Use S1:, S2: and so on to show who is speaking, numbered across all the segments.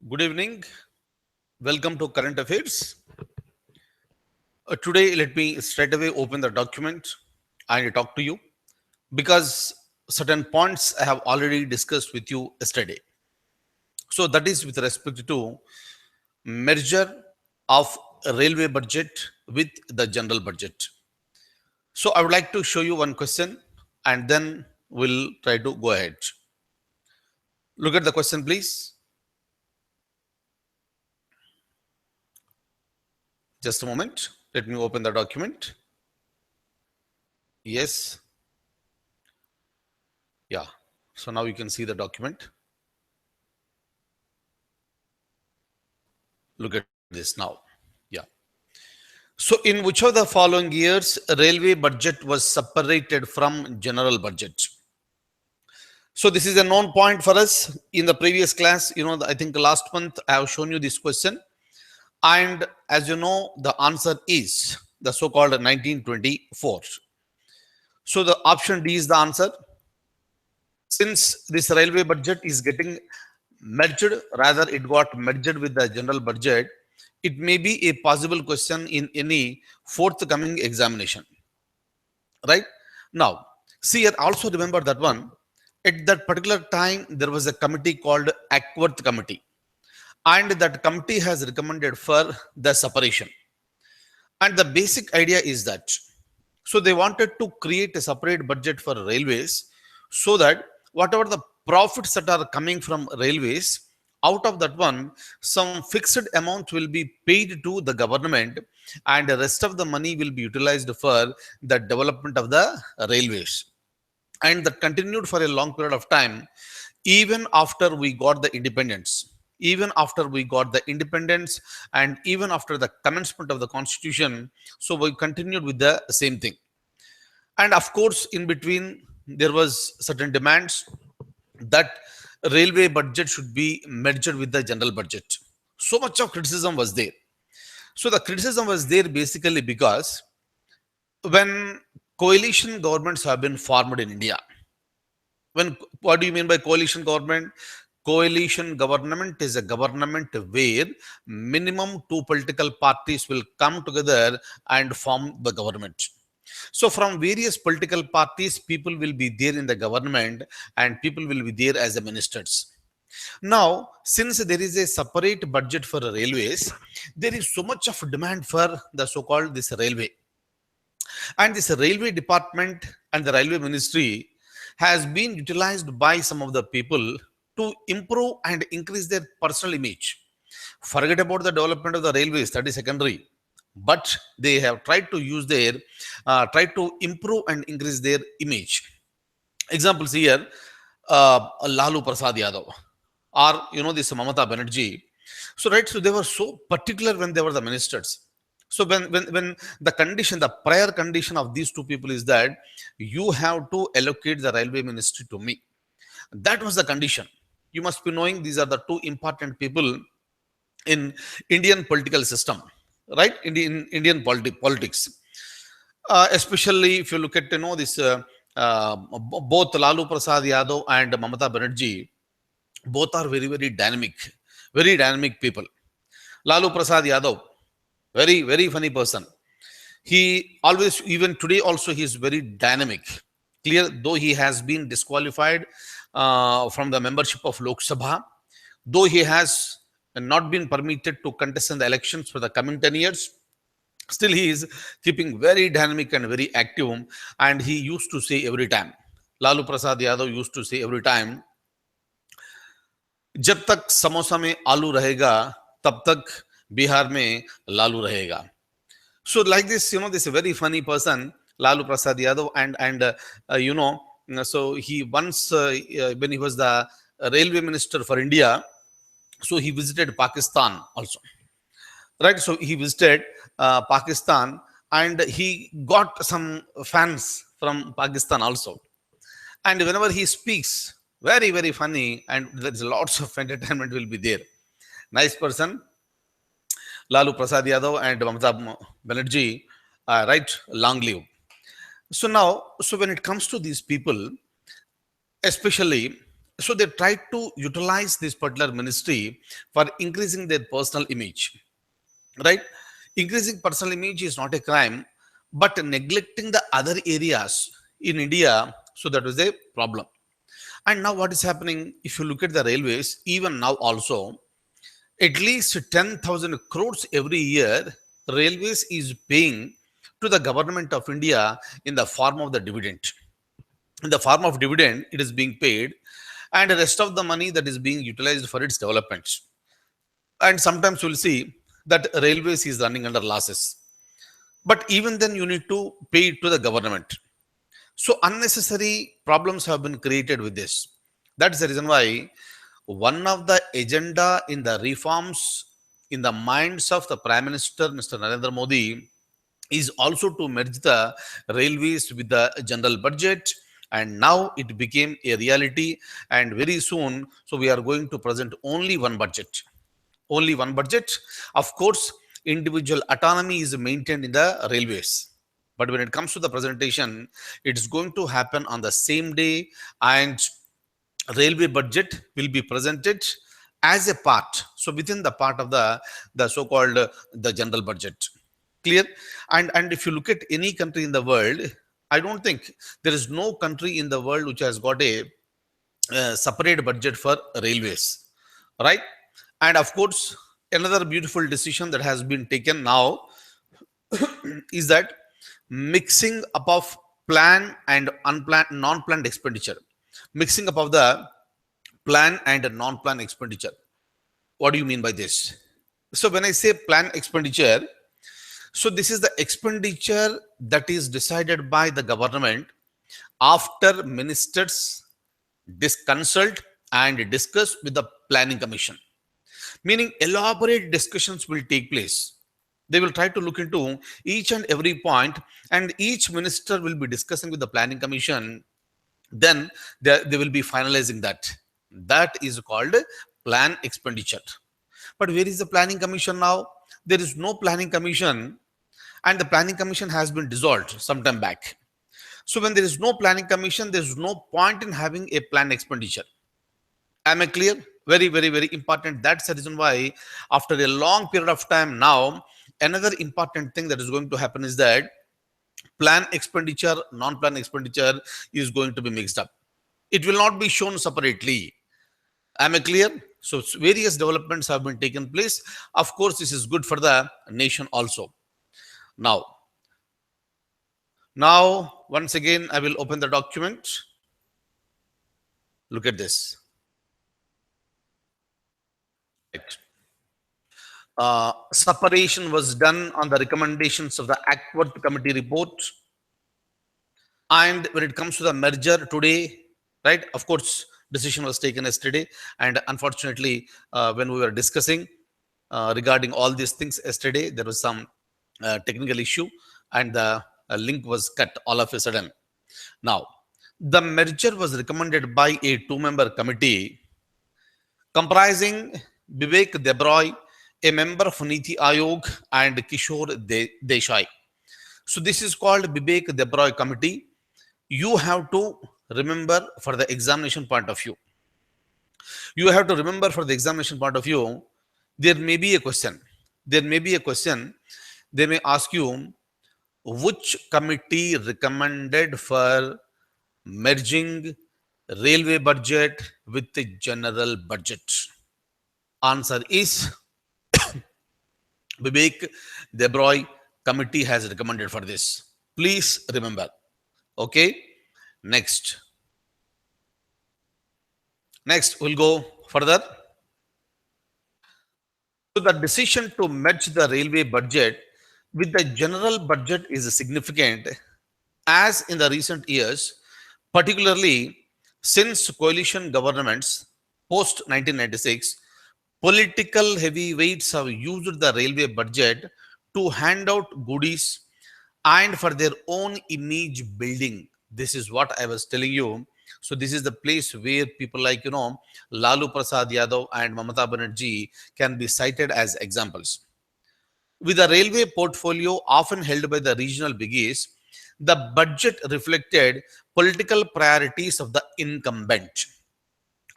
S1: Good evening. Welcome to Current Affairs. Today, let me straight away open the document and talk to you because certain points I have already discussed with you yesterday. So, that is with respect to merger of railway budget with the general budget. So, I would like to show you one question and then we'll try to go ahead. Look at the question, please. Just a moment. Let me open the document. Yes. Yeah. So now you can see the document. Look at this now. Yeah. So in which of the following years railway budget was separated from general budget? So this is a known point for us in the previous class. I think last month I have shown you this question. And as you know, the answer is the so-called 1924. So the option D is the answer. Since this railway budget is getting merged, rather it got merged with the general budget, it may be a possible question in any forthcoming examination. Right? Now, see here, also remember that one. At that particular time, there was a committee called Ackworth Committee. And that committee has recommended for the separation. And the basic idea is that, so they wanted to create a separate budget for railways so that whatever the profits that are coming from railways, out of that one, some fixed amount will be paid to the government and the rest of the money will be utilized for the development of the railways. And that continued for a long period of time, even after we got the independence. Even after we got the independence and even after the commencement of the constitution, so we continued with the same thing. And of course, in between, there was certain demands that railway budget should be merged with the general budget. So much of criticism was there. So the criticism was there basically because when coalition governments have been formed in India, what do you mean by coalition government? Coalition government is a government where minimum two political parties will come together and form the government. So from various political parties, people will be there in the government and people will be there as the ministers. Now, since there is a separate budget for railways, there is so much of demand for the so-called this railway. And this railway department and the railway ministry has been utilized by some of the people to improve and increase their personal image. Forget about the development of the railways, that is secondary. But they have tried to use tried to improve and increase their image. Examples here, Lalu Prasad Yadav, or this Mamata Banerjee. So right, so they were so particular when they were the ministers. So when the condition, the prior condition of these two people is that you have to allocate the railway ministry to me. That was the condition. You must be knowing these are the two important people in Indian political system, right? In Indian politics. Especially if you look at this both Lalu Prasad Yadav and Mamata Banerjee, both are very dynamic people. Lalu Prasad Yadav, very funny person. He always, even today also, he is very dynamic. Clear, though he has been disqualified from the membership of Lok Sabha, though he has not been permitted to contest in the elections for the coming 10 years, still he is keeping very dynamic and very active. And he used to say every time, Lalu Prasad Yadav used to say every time, जब तक समोसा में आलू रहेगा तब तक बिहार में लालू रहेगा. So like this, this is a very funny person, Lalu Prasad Yadav, and so he once, when he was the railway minister for India, so he visited Pakistan also, right? So he visited Pakistan and he got some fans from Pakistan also. And whenever he speaks, very funny, and there's lots of entertainment will be there. Nice person, Lalu Prasad Yadav and Mamata Banerjee, right? Long live. So now, so when it comes to these people, especially, So they tried to utilize this particular ministry for increasing their personal image, right? Increasing personal image is not a crime, but neglecting the other areas in India, so that was a problem. And now what is happening? If you look at the railways, even now also, at least 10,000 crores every year, railways is paying to the government of India in the form of the dividend. In the form of dividend, it is being paid, and the rest of the money that is being utilized for its development. And sometimes you'll see that railways is running under losses. But even then, you need to pay it to the government. So unnecessary problems have been created with this. That's the reason why one of the agenda in the reforms in the minds of the Prime Minister, Mr. Narendra Modi, is also to merge the railways with the general budget. And now it became a reality. And very soon, so we are going to present only one budget. Only one budget. Of course, individual autonomy is maintained in the railways. But when it comes to the presentation, it's going to happen on the same day, and railway budget will be presented as a part. So within the part of the so-called the general budget. Clear? And if you look at any country in the world, I don't think there is no country in the world which has got a separate budget for railways, right? And of course, another beautiful decision that has been taken now is that mixing up of plan and unplanned, non-planned expenditure. Mixing up of the plan and non-plan expenditure. What do you mean by this? So when I say plan expenditure, so this is the expenditure that is decided by the government after ministers consult and discuss with the planning commission. Meaning elaborate discussions will take place. They will try to look into each and every point, and each minister will be discussing with the planning commission. Then they will be finalizing that. That is called plan expenditure. But where is the planning commission now? There is no planning commission, and the planning commission has been dissolved some time back. So when there is no planning commission, there is no point in having a plan expenditure. Am I clear? Very, very, very important. That's the reason why after a long period of time now, another important thing that is going to happen is that plan expenditure, non-plan expenditure is going to be mixed up. It will not be shown separately. Am I clear? So various developments have been taken place. Of course, this is good for the nation also. Now, once again, I will open the document. Look at this. Right. Separation was done on the recommendations of the Ackworth Committee report. And when it comes to the merger today, right, of course, decision was taken yesterday. And unfortunately, when we were discussing regarding all these things yesterday, there was some technical issue, and the link was cut all of a sudden. Now, the merger was recommended by a two-member committee comprising Vivek Debroy, a member of Niti Aayog, and Kishore Desai. So this is called Vivek Debroy committee. You have to remember for the examination point of view. You have to remember for the examination point of view, there may be a question. There may be a question. They may ask you, which committee recommended for merging railway budget with the general budget? Answer is Vivek Debroy committee has recommended for this. Please remember. Okay. Next, we'll go further. So the decision to merge the railway budget with the general budget is significant, as in the recent years, particularly since coalition governments post 1996, political heavyweights have used the railway budget to hand out goodies and for their own image building. This is what I was telling you. So this is the place where people like, Lalu Prasad Yadav and Mamata Banerjee can be cited as examples. With the railway portfolio often held by the regional biggies, the budget reflected political priorities of the incumbent.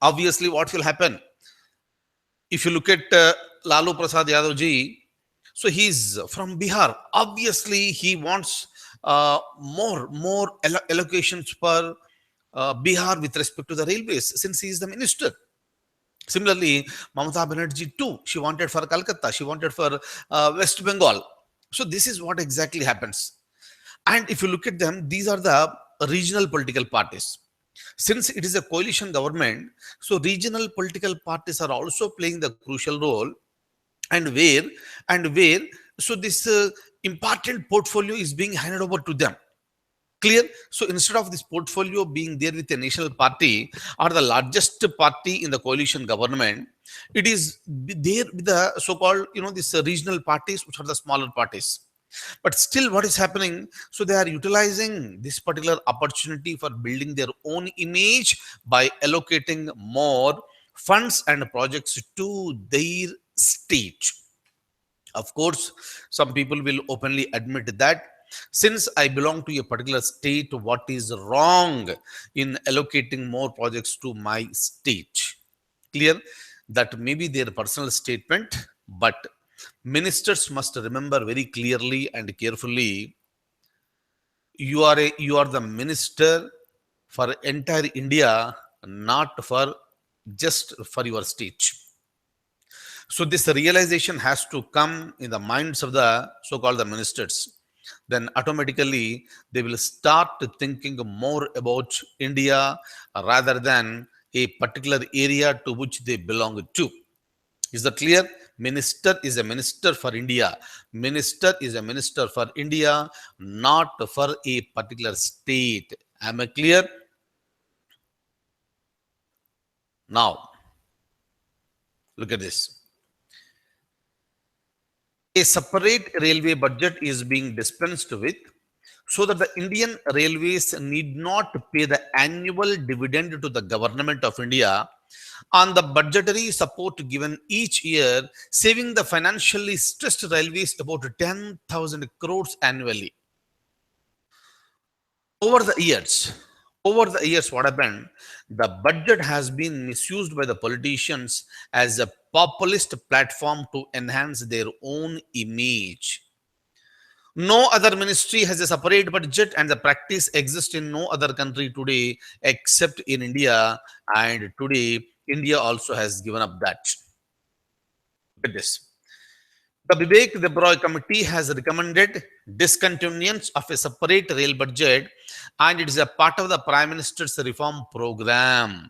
S1: Obviously, what will happen? If you look at Lalu Prasad Yadav ji, so he's from Bihar. Obviously, he wants more allocations for Bihar with respect to the railways, since he is the minister. Similarly, Mamata Banerjee too, she wanted for Calcutta, she wanted for West Bengal. So this is what exactly happens. And if you look at them, these are the regional political parties. Since it is a coalition government, so regional political parties are also playing the crucial role. And where, so this important portfolio is being handed over to them. Clear? So instead of this portfolio being there with a national party or the largest party in the coalition government, it is there with the so-called, these regional parties, which are the smaller parties. But still, what is happening? So they are utilizing this particular opportunity for building their own image by allocating more funds and projects to their state. Of course, some people will openly admit that since I belong to a particular state, what is wrong in allocating more projects to my state? Clear? That may be their personal statement, but ministers must remember very clearly and carefully, you are the minister for entire India, not for just for your state. So this realization has to come in the minds of the so-called the ministers. Then automatically they will start thinking more about India rather than a particular area to which they belong to. Is that clear? Minister is a minister for India. Minister is a minister for India, not for a particular state. Am I clear? Now, look at this. A separate railway budget is being dispensed with so that the Indian Railways need not pay the annual dividend to the government of India on the budgetary support given each year, saving the financially stressed railways about 10,000 crores annually. Over the years, what happened? The budget has been misused by the politicians as a populist platform to enhance their own image. No other ministry has a separate budget, and the practice exists in no other country today except in India. And today, India also has given up that. Look at this. The Vivek Debroy Committee has recommended discontinuance of a separate rail budget, and it is a part of the Prime Minister's reform program.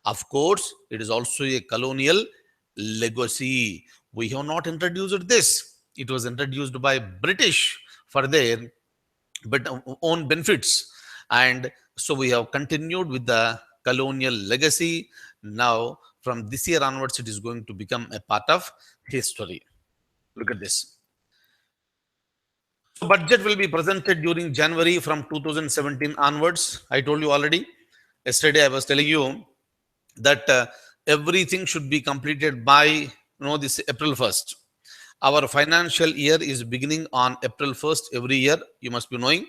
S1: Of course, it is also a colonial legacy. We have not introduced this. It was introduced by British for their own benefits. And so we have continued with the colonial legacy. Now, from this year onwards, it is going to become a part of history. Look at this. So budget will be presented during January from 2017 onwards. I told you already. Yesterday, I was telling you that everything should be completed by this April 1st. Our financial year is beginning on April 1st every year. You must be knowing.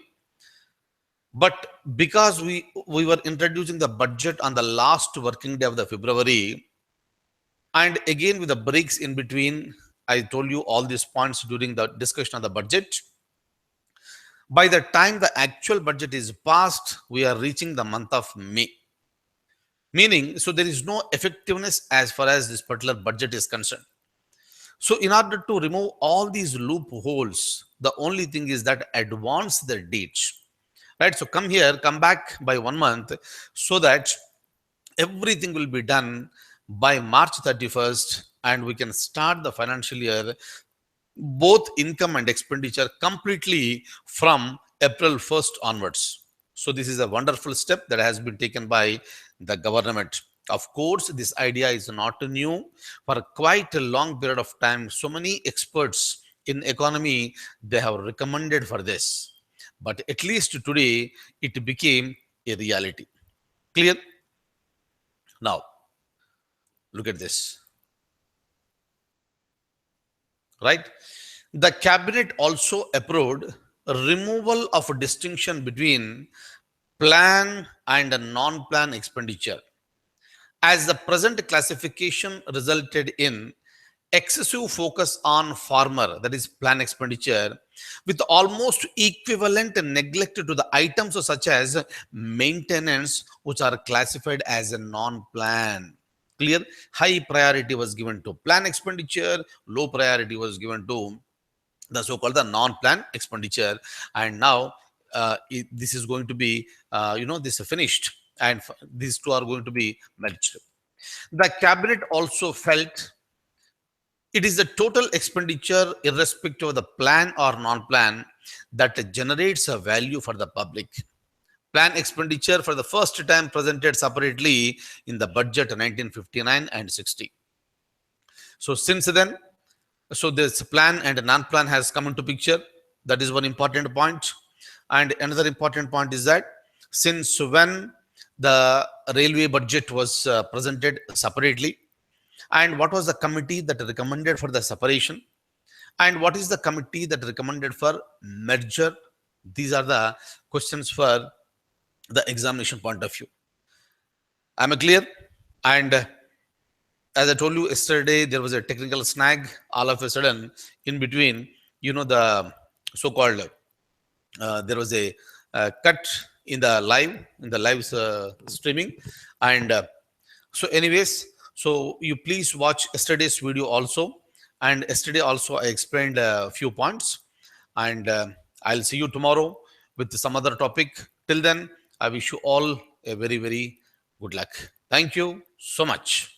S1: But because we were introducing the budget on the last working day of the February, and again with the breaks in between, I told you all these points during the discussion of the budget. By the time the actual budget is passed, we are reaching the month of May. Meaning, so there is no effectiveness as far as this particular budget is concerned. So in order to remove all these loopholes, the only thing is that advance the dates. Right? So come back by 1 month so that everything will be done by March 31st, and we can start the financial year, both income and expenditure, completely from April 1st onwards. So this is a wonderful step that has been taken by the government. Of course, this idea is not new. For quite a long period of time, so many experts in economy, they have recommended for this. But at least today, it became a reality. Clear? Now, look at this. Right? The cabinet also approved removal of a distinction between plan and a non-plan expenditure, as the present classification resulted in excessive focus on farmer, that is plan expenditure, with almost equivalent neglect to the items such as maintenance, which are classified as a non-plan. Clear? High priority was given to plan expenditure, low priority was given to the so-called the non-plan expenditure. And now this is going to be, this is finished, and these two are going to be merged. The cabinet also felt it is the total expenditure, irrespective of the plan or non-plan, that generates a value for the public. Plan expenditure for the first time presented separately in the budget 1959 and 60. So since then, so this plan and non-plan has come into picture. That is one important point. And another important point is that since when the railway budget was presented separately, and what was the committee that recommended for the separation, and what is the committee that recommended for merger? These are the questions for the examination point of view. Am I clear? And as I told you yesterday, there was a technical snag. All of a sudden, in between, the so-called, there was a cut in the live streaming. And so anyways, so you please watch yesterday's video also. And yesterday also I explained a few points. And I'll see you tomorrow with some other topic. Till then, I wish you all a very, very good luck. Thank you so much.